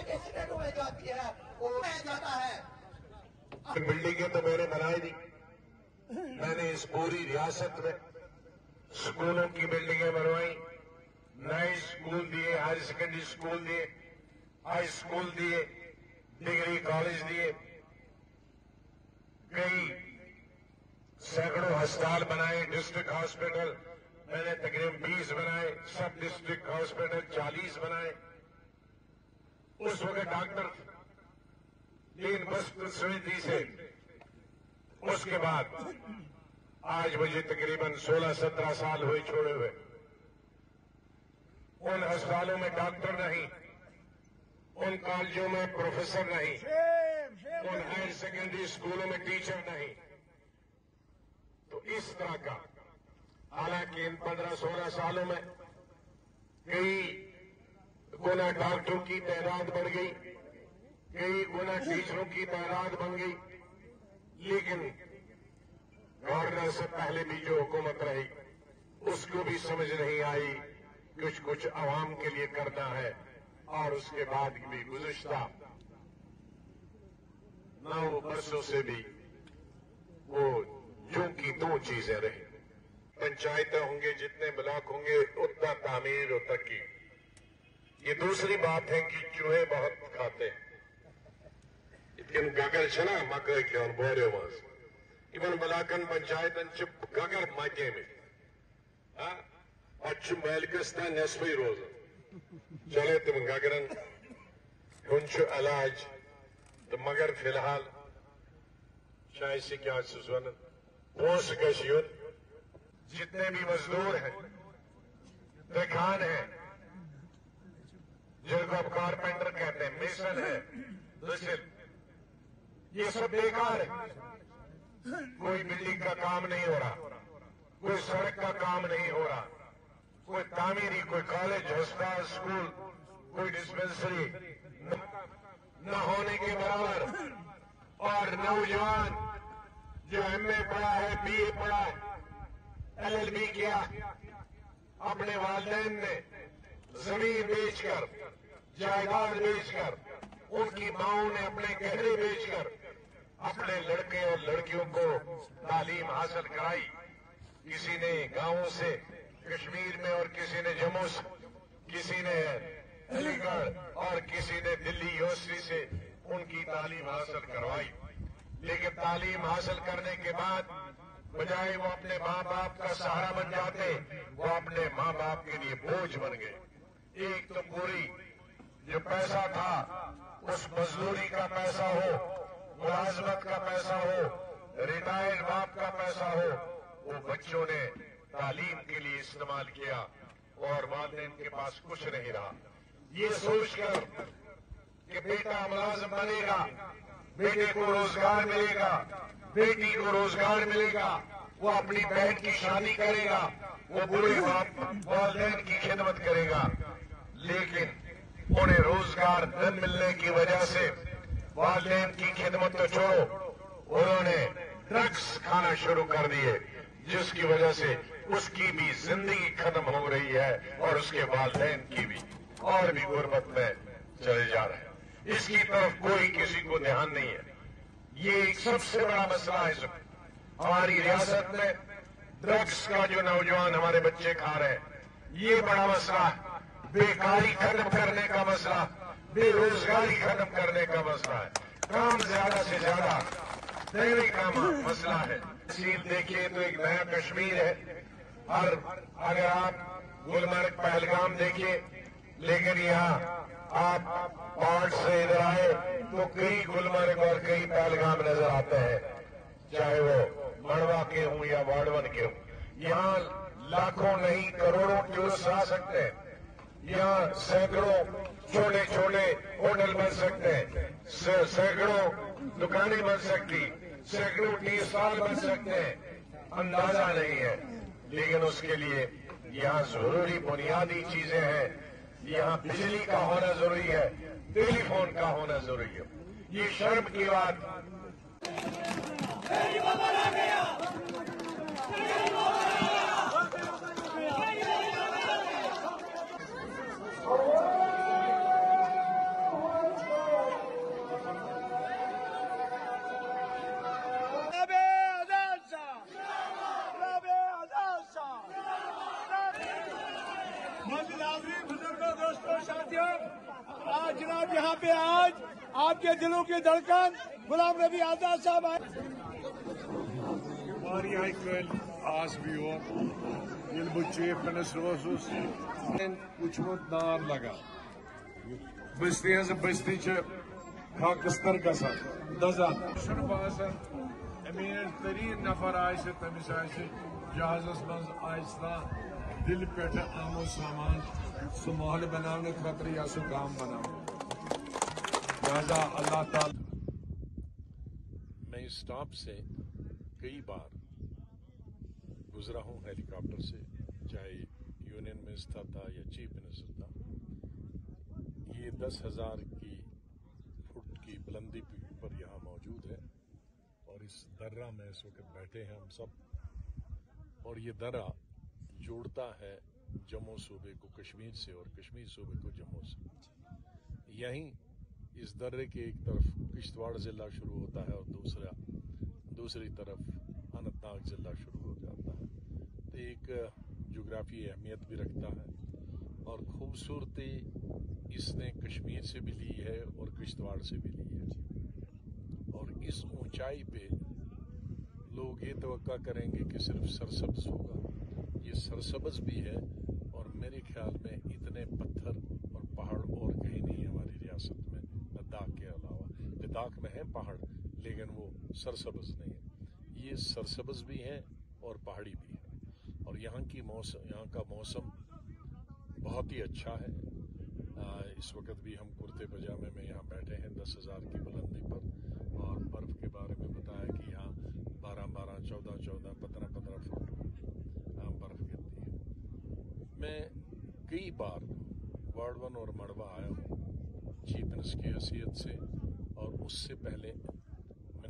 Accident हो जाती है, वो रह जाता है। बिल्डिंगें तो मैंने बनाई दी, मैंने इस पूरी रियासत में स्कूलों की बिल्डिंगें बनवाई, नए स्कूल दिए, हायर सेकेंडरी स्कूल दिए, हाई स्कूल दिए, डिग्री कॉलेज दिए, कई सैकड़ों अस्पताल बनाए, डिस्ट्रिक्ट हॉस्पिटल मैंने तकरीबन 20 बनाए, सब डिस्ट्रिक्ट हॉस्पिटल 40 बनाए। उस वक्त डॉक्टर लेकिन बस समिति से उसके बाद आज मुझे तकरीबन 16-17 साल हुए छोड़े हुए। उन अस्पतालों में डॉक्टर नहीं, उन कॉलेजों में प्रोफेसर नहीं, उन हायर सेकेंडरी स्कूलों में टीचर नहीं। तो इस तरह का, हालांकि इन 15-16 सालों में कई गुना डॉक्टरों की तादाद बढ़ गई, कई गुना टीचरों की तादाद बन गई, लेकिन गवर्नर से पहले भी जो हुकूमत रही उसको भी समझ नहीं आई कुछ आवाम के लिए करना है। और उसके बाद भी गुज़िश्ता 9 बरसों से भी वो जो की दो चीजें रही। पंचायतें होंगे, जितने ब्लॉक होंगे उतना तामीर और तरक्की। ये दूसरी बात है कि चूहे बहुत खाते हैं। इतने गगर छना मकई के और बोरे वास इवन बलाकन पंचायतन च गगर माके में अच्छु मैलकस्ता नस्फी रोज चले तुम गगरन उनछ इलाज तो मगर फिलहाल शायद से क्या सुन पोस गशियुन जितने भी मजदूर हैं, तखान हैं, जिनको अब कारपेंटर कहते हैं, मेसन है, ये सब बेकार है। कोई बिल्डिंग का काम नहीं हो रहा, कोई सड़क का काम नहीं हो रहा, कोई तामीरी, कोई कॉलेज, अस्पताल, स्कूल, कोई डिस्पेंसरी न होने के बराबर। और नौजवान जो एमए पढ़ा है, बीए पढ़ा है, एलएलबी किया, अपने वालिदैन ने जमीन बेचकर, जायदाद बेचकर, उनकी माओं ने अपने गहने बेचकर अपने लड़के और लड़कियों को तालीम हासिल कराई। किसी ने गांवों से कश्मीर में और किसी ने जम्मू से, किसी ने अलीगढ़ और किसी ने दिल्ली यूनिवर्सिटी से उनकी तालीम हासिल करवाई। लेकिन तालीम हासिल करने के बाद बजाय वो अपने माँ बाप का सहारा बन जाते, वो अपने माँ बाप के लिए बोझ बन गए। एक तो पूरी जो पैसा था उस मजदूरी का पैसा हो, मुलाजमत का पैसा हो, रिटायर्ड बाप का पैसा हो, वो बच्चों ने तालीम के लिए इस्तेमाल किया और वालिदैन के पास कुछ नहीं रहा। ये सोचकर कि बेटा मुलाजिम बनेगा, बेटे को रोजगार मिलेगा, बेटी को रोजगार मिलेगा, वो अपनी बहन की शादी करेगा, वो बूढ़े बाप वालिदैन की खिदमत करेगा। लेकिन उन्हें रोजगार न मिलने की वजह से वालिदैन की खिदमत तो छोड़ो, उन्होंने ड्रग्स खाना शुरू कर दिए, जिसकी वजह से उसकी भी जिंदगी खत्म हो रही है और उसके वालिदैन की भी, और भी गुर्बत में चले जा रहे हैं। इसकी तरफ कोई किसी को ध्यान नहीं है। ये एक सबसे बड़ा मसला है हमारी रियासत में। ड्रग्स का जो नौजवान हमारे बच्चे खा रहे हैं, ये बड़ा मसला है। बेकारी खत्म करने का मसला, बेरोजगारी खत्म करने का मसला है, काम ज्यादा से ज्यादा देने का मसला है। सीट देखिए तो एक नया कश्मीर है। और अगर आप गुलमर्ग पहलगाम देखिए, लेकिन यहाँ आप पहाड़ से इधर आए तो कई गुलमर्ग और कई पहलगाम नजर आते हैं, चाहे वो मड़वा के हों या वाड़वन के हों। यहाँ लाखों नहीं करोड़ों टूरिस्ट आ सकते हैं। यहाँ सैकड़ों छोटे छोटे होटल बन सकते हैं, सैकड़ों दुकानें बन सकती, सैकड़ों टी स्टॉल बन सकते हैं, अंदाजा नहीं है। लेकिन उसके लिए यहाँ जरूरी बुनियादी चीजें हैं। यहाँ बिजली का होना जरूरी है, टेलीफोन का होना जरूरी है। ये शर्म की बात। यहाँ पे आज आपके दिलों की धड़कन गुलाम नबी आजाद साहब आए। आज भी हो चीफ मिनिस्टर वुचमुत नार लगा बस्ती बस्ती खाकस्तर गसान दजान बसान अमीर तरीन नफर तमिस जहाजस मज आयसना दिल पे आमो सामान सह माहौल बनाने खतर या सह काम बना लिहाजा अल्लाह ताला। मैं इस स्टॉप से कई बार गुजरा हूँ हेलीकॉप्टर से, चाहे यूनियन मिनिस्टर था या चीफ मिनिस्टर था। ये 10,000 की फुट की बुलंदी पर यहाँ मौजूद है और इस दर्रा में इस वक्त बैठे हैं हम सब। और ये दर्रा जोड़ता है जम्मू सूबे को कश्मीर से और कश्मीर सूबे को जम्मू से। यहीं इस दर्रे के एक तरफ किश्तवाड़ ज़िला शुरू होता है और दूसरी तरफ अनंतनाग ज़िला शुरू हो जाता है। तो एक जोग्राफी अहमियत भी रखता है और खूबसूरती इसने कश्मीर से भी ली है और किश्तवाड़ से भी ली है। और इस ऊंचाई पे लोग ये तवक्का करेंगे कि सिर्फ सरसब्ज होगा, ये सरसब्ज भी है। और मेरे ख्याल में इतने पत्थर और पहाड़ और कहीं नहीं है हमारी रियासत में, लद्दाख के अलावा। लद्दाख में है पहाड़ लेकिन वो सरसब्ज नहीं है, ये सरसब्ज भी है और पहाड़ी भी है। और यहाँ का मौसम बहुत ही अच्छा है। इस वक्त भी हम कुर्ते पजामे में यहाँ बैठे हैं 10,000 की बुलंदी पर और बर्फ़ के बारे में बताया कि यहाँ 12-12, 14-14, 15-15 फुट बर्फ़ गिरती है। मैं कई बार वार्ड 1 और मड़वा आया हूँ चीफ मिनिस्टर की हैसियत से और उससे पहले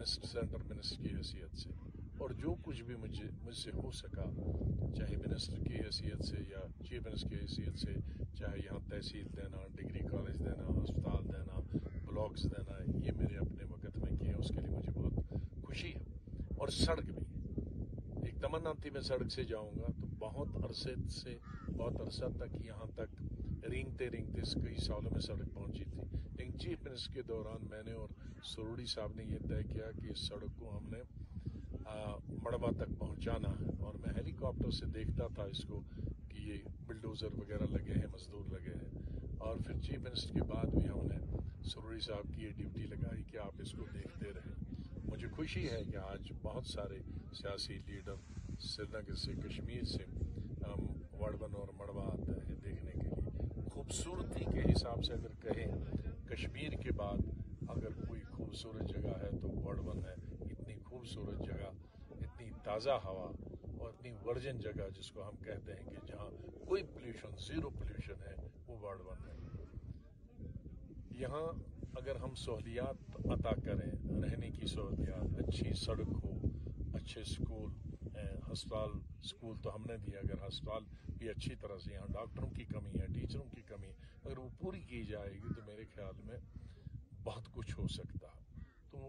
सेंटर मिनिस्टर की हैसियत से। और जो कुछ भी मुझसे हो सका, चाहे मिनिस्टर की हैसियत से या चीफ मिनिस्टर की हैसियत से, चाहे यहाँ तहसील देना, डिग्री कॉलेज देना, अस्पताल देना, ब्लॉक्स देना, ये मेरे अपने वक्त में किया, उसके लिए मुझे बहुत खुशी है। और सड़क भी एक तमन्ना थी मैं सड़क से जाऊँगा, तो बहुत अरसा तक यहाँ तक रेंगते कई सालों में सड़क पहुँची थी। लेकिन चीफ मिनिस्टर के दौरान मैंने और सरोड़ी साहब ने यह तय किया कि इस सड़क को हमने मड़वा तक पहुंचाना है। और मैं हेलीकॉप्टर से देखता था इसको कि ये बिल्डोज़र वगैरह लगे हैं, मजदूर लगे हैं। और फिर चीफ मिनिस्टर के बाद भी हमने सरोड़ी साहब की ये ड्यूटी लगाई कि आप इसको देखते रहें। मुझे खुशी है कि आज बहुत सारे सियासी लीडर श्रीनगर से, कश्मीर से वार्ड 1 और मड़वा आते हैं देखने के लिए। खूबसूरती के हिसाब से अगर कहें कश्मीर के बाद अगर कोई खूबसूरत जगह है तो वार्ड 1 है। इतनी खूबसूरत जगह, इतनी ताज़ा हवा और इतनी वर्जिन जगह जिसको हम कहते हैं कि जहाँ कोई पोल्यूशन, ज़ीरो पोल्यूशन है, वो वार्ड 1 है। यहाँ अगर हम सहूलियात अता करें, रहने की सहूलियात, अच्छी सड़क हो, अच्छे स्कूल, अस्पताल, स्कूल तो हमने दिया, अगर अस्पताल भी अच्छी तरह से, यहाँ डॉक्टरों की कमी है, टीचरों की कमी है, अगर वो पूरी की जाएगी तो मेरे ख्याल में बहुत कुछ हो सकता है। तो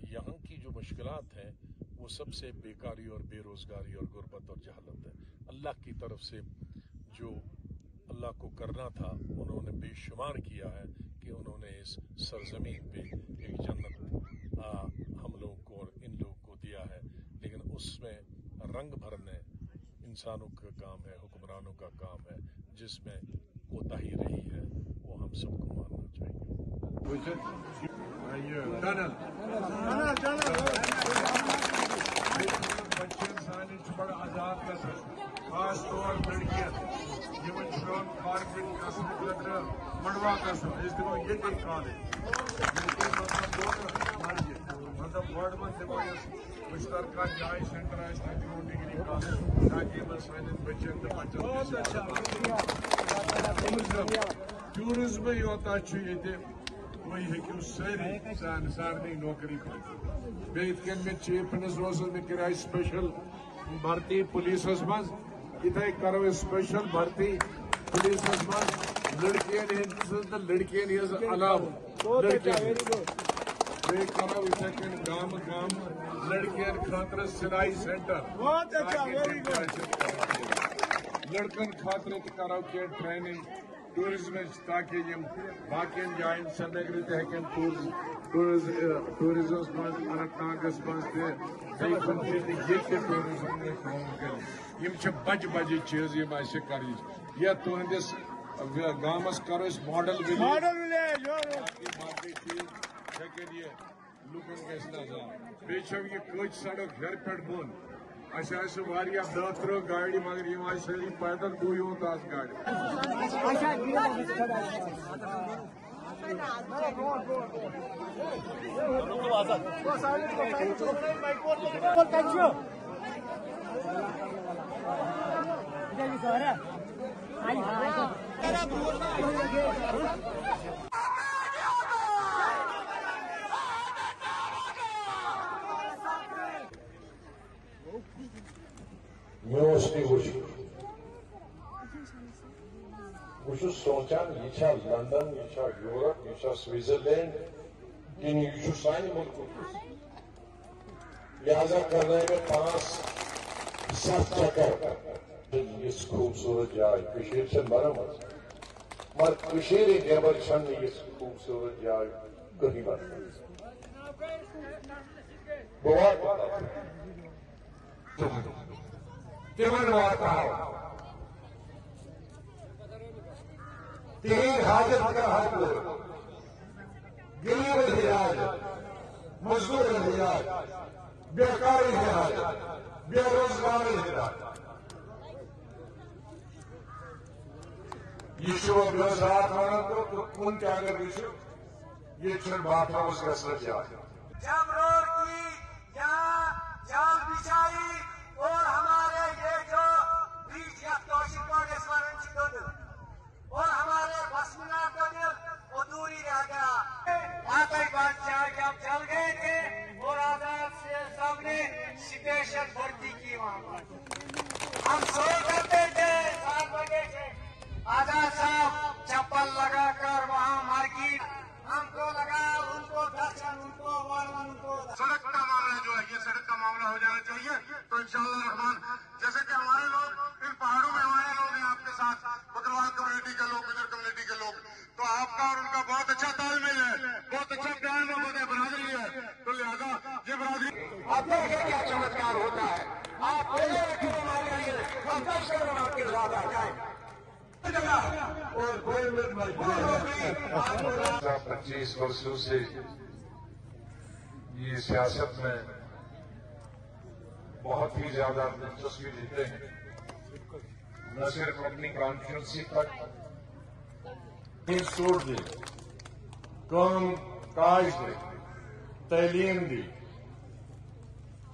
यहाँ की जो मुश्किलात हैं वो सबसे बेकारी और बेरोज़गारी और गुर्बत और जहालत है। अल्लाह की तरफ से जो अल्लाह को करना था उन्होंने बेशुमार किया है कि उन्होंने इस सरजमीन पे एक जन्नत हम लोगों को और इन लोगों को दिया है। लेकिन उसमें रंग भरने इंसानों का काम है, हुक्मरानों का काम है, जिसमें कोताही रही है वो हम सबको मानना चाहिए। बच्चे बड़ा आजाद गसन, खास तौर लड़कियां मड़वा गसन ये कॉलेज मतलब वार्ड 1 दिमो मुश्तरका जाय सेंटर डिग्री कॉलेज ताकि सान बच्चन टूरिज्म योता वही हेकू सारे नौकरी बेन में चीफ मिनिस्टर में कराई स्पेशल भर्ती पुलिस मज इथे करो स्पेशल भर्ती पुलिस मज लड़कियन अलाव करो इथे गाम लड़कियन खातर सिलाई सेंटर लड़कन खातर करो ट्रेनिंग ٹورزم تاکہ یہ باقین جائن سرینگر تہکن ٹورزمس من اننت ناگس من ٹورزم کر بجہ بجہ چیز کر یا تہندس گامس کرو ماڈل ولیج باقی چیز ہیکن یہ لکن گھس نظر بیچو یہ کچھ سڑک گھر پہ بن اچھا واریاہ دہ ترہ گاڑی مگر یہ ساری پیدل بو یوت آس گاڑی بہت سوچان یہ لندن یہ یورپ یہ سوئٹزرلینڈ کن یہ سان ملک لہذا کرنا ہے 5-7 چکر اس خوبصورت جائے برم مگر نیبر چھ اس خوبصورت جائے کہیں برم تمن واتاو تہذ حاجت کا حل غریب علاج مزدور علاج بیکاری علاج بے روزگاری علاج یہ رات ونان تو کن تہ اگر وچو یہ باتھ ہاؤس گھر جائے جب روڈ کی یہاں جال بچھائی اور ہمارے یہ جو بیچ یا توشی کوڈ اس ورن چکد اور ہمارے بسمنا قدر ادھوری رہ گیا آتش بادشاہ جب چل گئے تھے اور آزاد صاحب نے اسپیشل بھرتی کی وہاں پر ہم سو کرتے تھے 7 بجے سے آزاد صاحب چپل لگا کر وہاں مارکیٹ ہم کو لگا ان کو درشن ان کو وارن ان کو سڑک کا معاملہ جو ہے یہ سڑک کا معاملہ ہو جانا چاہیے تو انشاءاللہ الرحمن جیسے کہ ہمارے لوگ ان پہاڑوں میں ہمارے لوگ ہیں آپ کے ساتھ بکروال کمیونٹی کے لوگ ادھر کمیونٹی کے لوگ تو آپ کا اور ان کا بہت اچھا تال میل ہے بہت اچھا پیار محبت ہے برادری ہے تو لہذا یہ برادری اب دیکھیں کیا چمتکار ہوتا ہے آپ بولے رکھیں ہمارے لیے ہم 10 قدم آپ کے ساتھ آ جائیں 25 برسوں سے یہ سیاست میں بہت ہی زیادہ دلچسپی لیتے ہیں نہ صرف اپنی کانفیڈنسی تک انسٹیٹیوٹ دی کام کاج دی تعلیم دی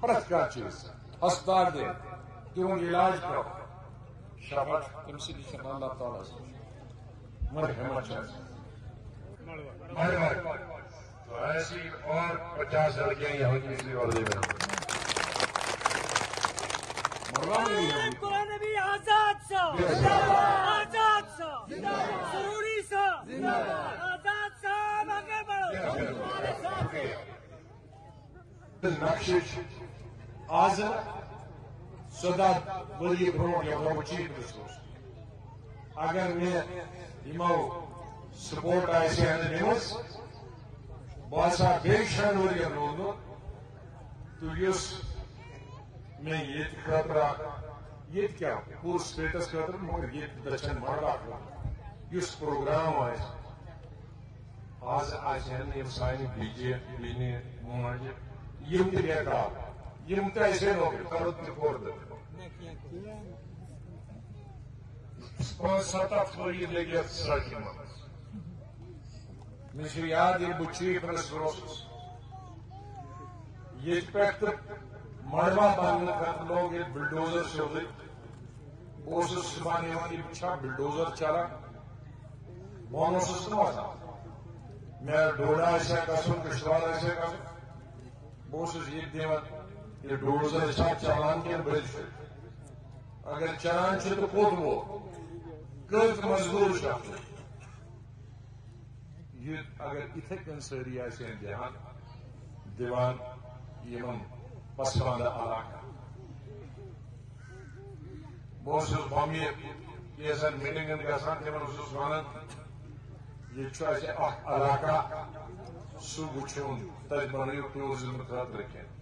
پرت کا چیز ہسپتال دے تم علاج کرو شاباش تم سے اللہ تعالیٰ سے مرحمت تو ایسی اور 50 لڑکیاں یہاں کی اسی وردی میں قرآن نبی آزاد سا آزاد سا ضروری سا آزاد سا آگے بڑھو نقشش آزر صدا بلی برون یا چیف رسوس اگر میں یمو سپورٹ آئیسی نیوز باسا بیشن وریا روزو تو یس میں یہ خطرہ یہ کیا پور سٹیٹس خطرہ مگر یہ دچن مارا یس پروگرام آئیس آز آئیسی یم سائن بیجے بینی موناجے یم تریکا یم تیسے نوکر کرد تکورد 5-7 فوری لگیت سڑکی مانس مجھے یاد یہ بچیف رسروس یہ پیکت مڑوا باننے کا لوگ یہ بلڈوزر سے ہوئی بوسس سبانی والی بچھا بلڈوزر چلا بونوسس نوازا میں ڈوڑا ایسا کسوں کشتوار ایسا کسوں بوسس یہ دیوان یہ ڈوڑزر ایسا چلان کیا بڑھ شد اگر چلان چھے تو خود وہ کل مزدور شخص یہ اگر اتھے کنسری ایسے امتحان دیوان یمن پسماندہ علاقہ بہت سے بھامی یہ زن میٹنگن گژھان تمن اوسُس ونان یہ چھُ اسہِ اکھ علاقہ سُہ وٕچھُن تتہِ بنٲیِو ٹوٗرزم خٲطرٕ کینٛہہ